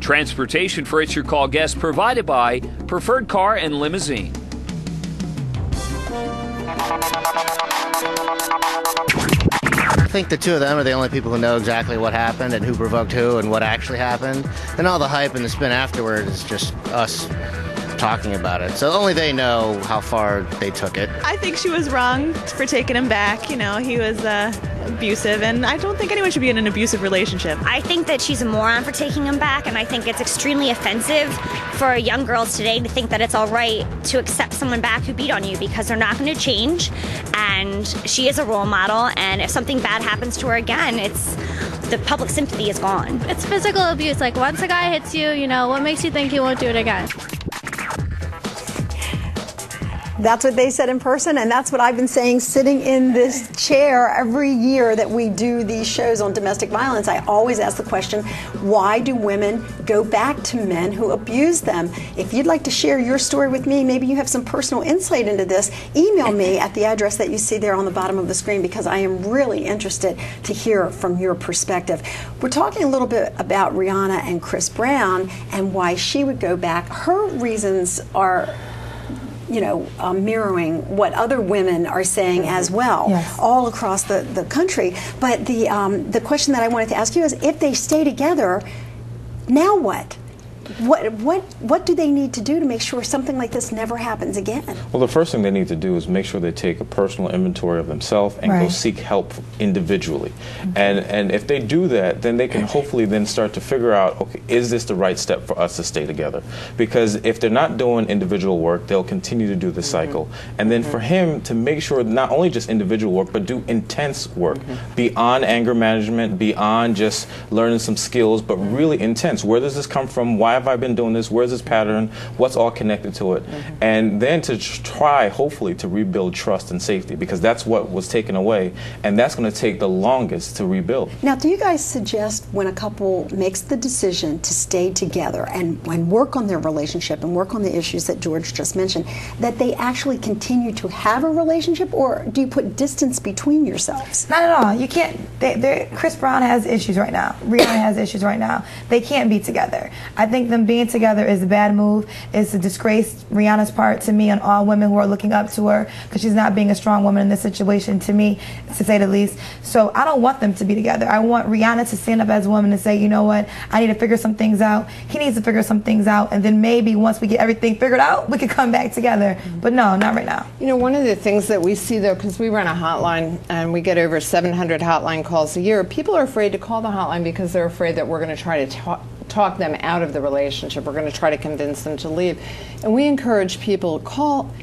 Transportation for It's Your Call guests provided by Preferred Car and Limousine. I think the two of them are the only people who know exactly what happened and who provoked who and what actually happened. And all the hype and the spin afterward is just us talking about it. So only they know how far they took it. I think she was wrong for taking him back. You know, he was abusive, and I don't think anyone should be in an abusive relationship. I think that she's a moron for taking him back, and I think it's extremely offensive for young girls today to think that it's all right to accept someone back who beat on you, because they're not going to change, and she is a role model, and if something bad happens to her again, the public sympathy is gone. It's physical abuse. Like, once a guy hits you, you know, what makes you think he won't do it again? That's what they said in person, and that's what I've been saying sitting in this chair every year that we do these shows on domestic violence. I always ask the question, why do women go back to men who abuse them? If you'd like to share your story with me, maybe you have some personal insight into this, email me at the address that you see there on the bottom of the screen, because I am really interested to hear from your perspective. We're talking a little bit about Rihanna and Chris Brown and why she would go back. Her reasons are, you know, mirroring what other women are saying as well, yes, all across the country. But the question that I wanted to ask you is, if they stay together, now what? What do they need to do to make sure something like this never happens again? Well, the first thing they need to do is make sure they take a personal inventory of themselves and go seek help individually. And if they do that, then they can hopefully then start to figure out, okay, is this the right step for us to stay together? Because if they're not doing individual work, they'll continue to do the cycle. And then for him to make sure not only just individual work, but do intense work beyond anger management, beyond just learning some skills, but really intense. Where does this come from? Why have I been doing this? Where's this pattern? What's all connected to it? And then to try, hopefully, to rebuild trust and safety, because that's what was taken away, and that's going to take the longest to rebuild. Now, do you guys suggest when a couple makes the decision to stay together and work on their relationship and work on the issues that George just mentioned, that they actually continue to have a relationship, or do you put distance between yourselves? Not at all. You can't. Chris Brown has issues right now. Rihanna has issues right now. They can't be together. I think them being together is a bad move. It's a disgrace, Rihanna's part, to me, and all women who are looking up to her, because she's not being a strong woman in this situation, to me, to say the least. So I don't want them to be together. I want Rihanna to stand up as a woman and say, you know what, I need to figure some things out. He needs to figure some things out, and then maybe once we get everything figured out, we can come back together. But no, not right now. You know, one of the things that we see, though, because we run a hotline and we get over 700 hotline calls a year, people are afraid to call the hotline because they're afraid that we're going to try to talk them out of the relationship. We're going to try to convince them to leave. And we encourage people to call.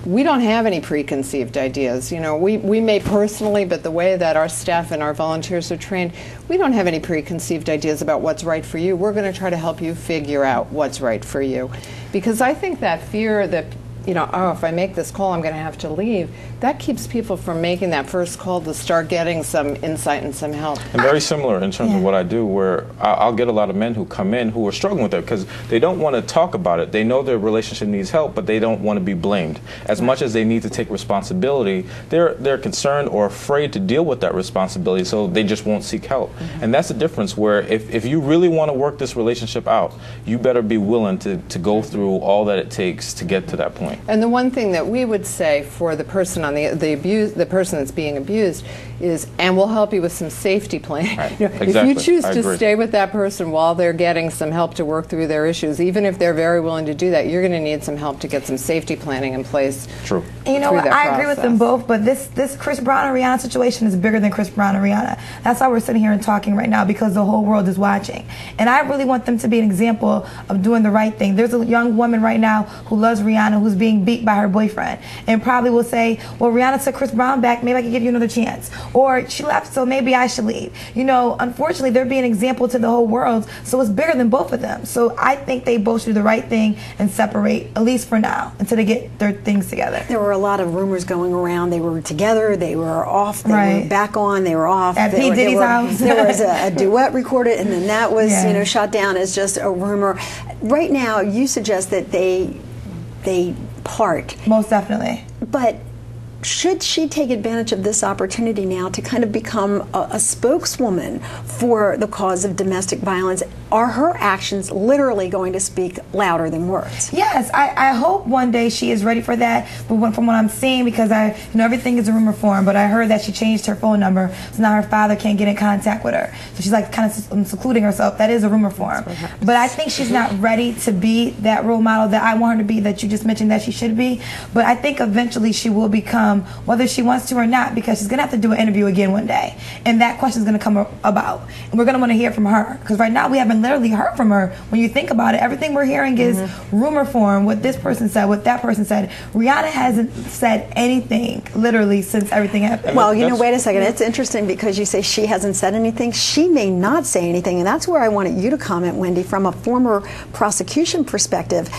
We don't have any preconceived ideas. You know, we may personally, but the way that our staff and our volunteers are trained, we don't have any preconceived ideas about what's right for you. We're going to try to help you figure out what's right for you. Because I think that fear that, you know, oh, if I make this call, I'm going to have to leave, that keeps people from making that first call to start getting some insight and some help. And very similar in terms of what I do, where I'll get a lot of men who come in who are struggling with it because they don't want to talk about it. They know their relationship needs help, but they don't want to be blamed. As much as they need to take responsibility, they're concerned or afraid to deal with that responsibility, so they just won't seek help. And that's the difference, where if you really want to work this relationship out, you better be willing to go through all that it takes to get to that point. And the one thing that we would say for the person on the person that's being abused is, and we'll help you with some safety planning. Right. You know, Exactly. If you choose to stay with that person while they're getting some help to work through their issues, even if they're very willing to do that, you're going to need some help to get some safety planning in place. True. And you know what? I agree with them both, but this Chris Brown and Rihanna situation is bigger than Chris Brown and Rihanna. That's why we're sitting here and talking right now, because the whole world is watching. And I really want them to be an example of doing the right thing. There's a young woman right now who loves Rihanna, who's being beat by her boyfriend, and probably will say, well, Rihanna took Chris Brown back, maybe I can give you another chance. Or she left, so maybe I should leave. You know, unfortunately, they're being an example to the whole world, so it's bigger than both of them. So I think they both should do the right thing and separate, at least for now, until they get their things together. There were a lot of rumors going around. They were together, they were off, they were back on, they were off. At P. Diddy's house. There was a duet recorded, and then that was you know, shot down as just a rumor. Right now, you suggest that they part. Most definitely. But should she take advantage of this opportunity now to kind of become a spokeswoman for the cause of domestic violence? Are her actions literally going to speak louder than words? Yes, I hope one day she is ready for that. But from what I'm seeing, because everything is a rumor form, but I heard that she changed her phone number, so now her father can't get in contact with her. So she's like kind of secluding herself. That is a rumor form. But I think she's not ready to be that role model that I want her to be, that you just mentioned that she should be. But I think eventually she will become, whether she wants to or not, because she's going to have to do an interview again one day. And that question is going to come about. And we're going to want to hear from her. Because right now we haven't literally heard from her. When you think about it, everything we're hearing is rumor form, what this person said, what that person said. Rihanna hasn't said anything, literally, since everything happened. Well, wait a second. It's interesting because you say she hasn't said anything. She may not say anything. And that's where I wanted you to comment, Wendy, from a former prosecution perspective.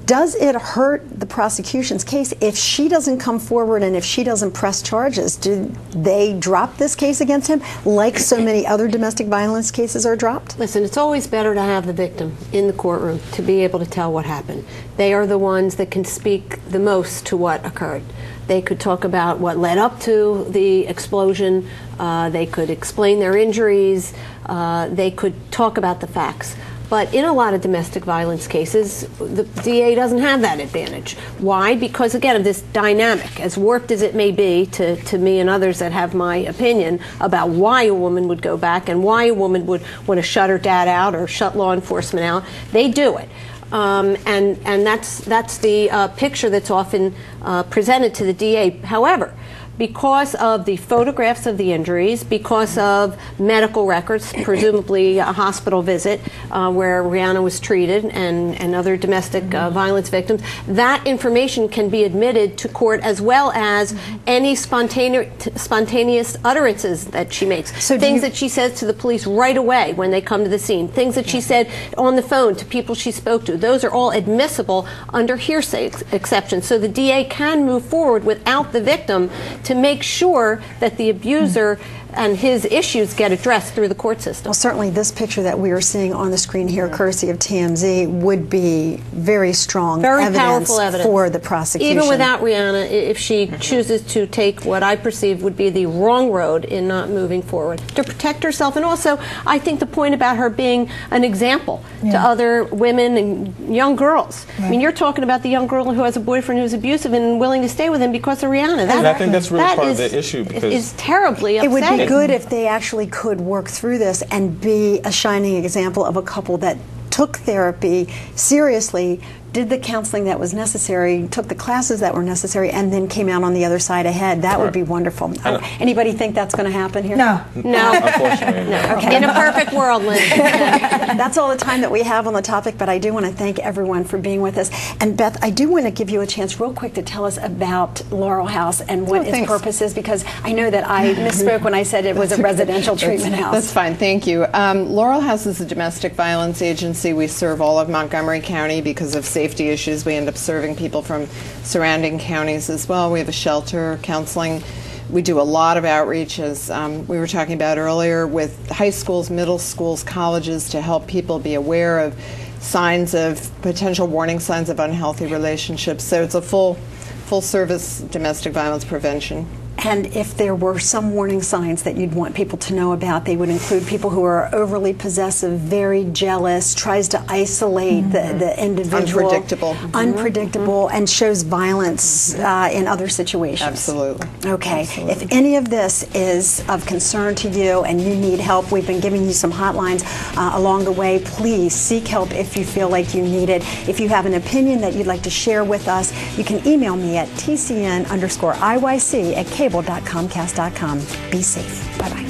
Does it hurt the prosecution's case if she doesn't come forward and if she doesn't press charges? Do they drop this case against him like so many other domestic violence cases are dropped? Listen, it's always better to have the victim in the courtroom to be able to tell what happened. They are the ones that can speak the most to what occurred. They could talk about what led up to the explosion. They could explain their injuries. They could talk about the facts. But in a lot of domestic violence cases, the DA doesn't have that advantage. Why? Because, again, of this dynamic, as warped as it may be to me and others that have my opinion about why a woman would go back and why a woman would want to shut her dad out or shut law enforcement out. They do it. And that's the picture that's often presented to the DA. However, because of the photographs of the injuries, because of medical records, presumably a hospital visit where Rihanna was treated and other domestic violence victims, that information can be admitted to court as well as any spontaneous utterances that she makes. So things that she says to the police right away when they come to the scene, things that she said on the phone to people she spoke to, those are all admissible under hearsay exceptions. So the DA can move forward without the victim to make sure that the abuser and his issues get addressed through the court system. Well, certainly this picture that we are seeing on the screen here, courtesy of TMZ, would be very strong powerful evidence for the prosecution. Even without Rihanna, if she chooses to take what I perceive would be the wrong road in not moving forward, to protect herself. And also, I think the point about her being an example to other women and young girls. I mean, you're talking about the young girl who has a boyfriend who's abusive and willing to stay with him because of Rihanna. And I think that's really part of the issue, because it's terribly upsetting. It would be good if they actually could work through this and be a shining example of a couple that took therapy seriously, did the counseling that was necessary, took the classes that were necessary, and then came out on the other side ahead. That would be wonderful. Anybody think that's going to happen here? No. Unfortunately. No. Okay. In a perfect world, Lynn. That's all the time that we have on the topic, but I do want to thank everyone for being with us. And Beth, I do want to give you a chance real quick to tell us about Laurel House and what its purpose is, because I know that I misspoke when I said it was a residential treatment house. That's fine. Thank you. Laurel House is a domestic violence agency. We serve all of Montgomery County because of safety issues. We end up serving people from surrounding counties as well. We have a shelter, counseling. We do a lot of outreach, as we were talking about earlier, with high schools, middle schools, colleges, to help people be aware of signs of potential warning signs of unhealthy relationships. So it's a full service domestic violence prevention. And if there were some warning signs that you'd want people to know about, they would include people who are overly possessive, very jealous, tries to isolate the individual. Unpredictable, and shows violence in other situations. Absolutely. Okay. Absolutely. If any of this is of concern to you and you need help, we've been giving you some hotlines along the way. Please seek help if you feel like you need it. If you have an opinion that you'd like to share with us, you can email me at tcn_IYC@cable.comcast.com. Be safe. Bye-bye.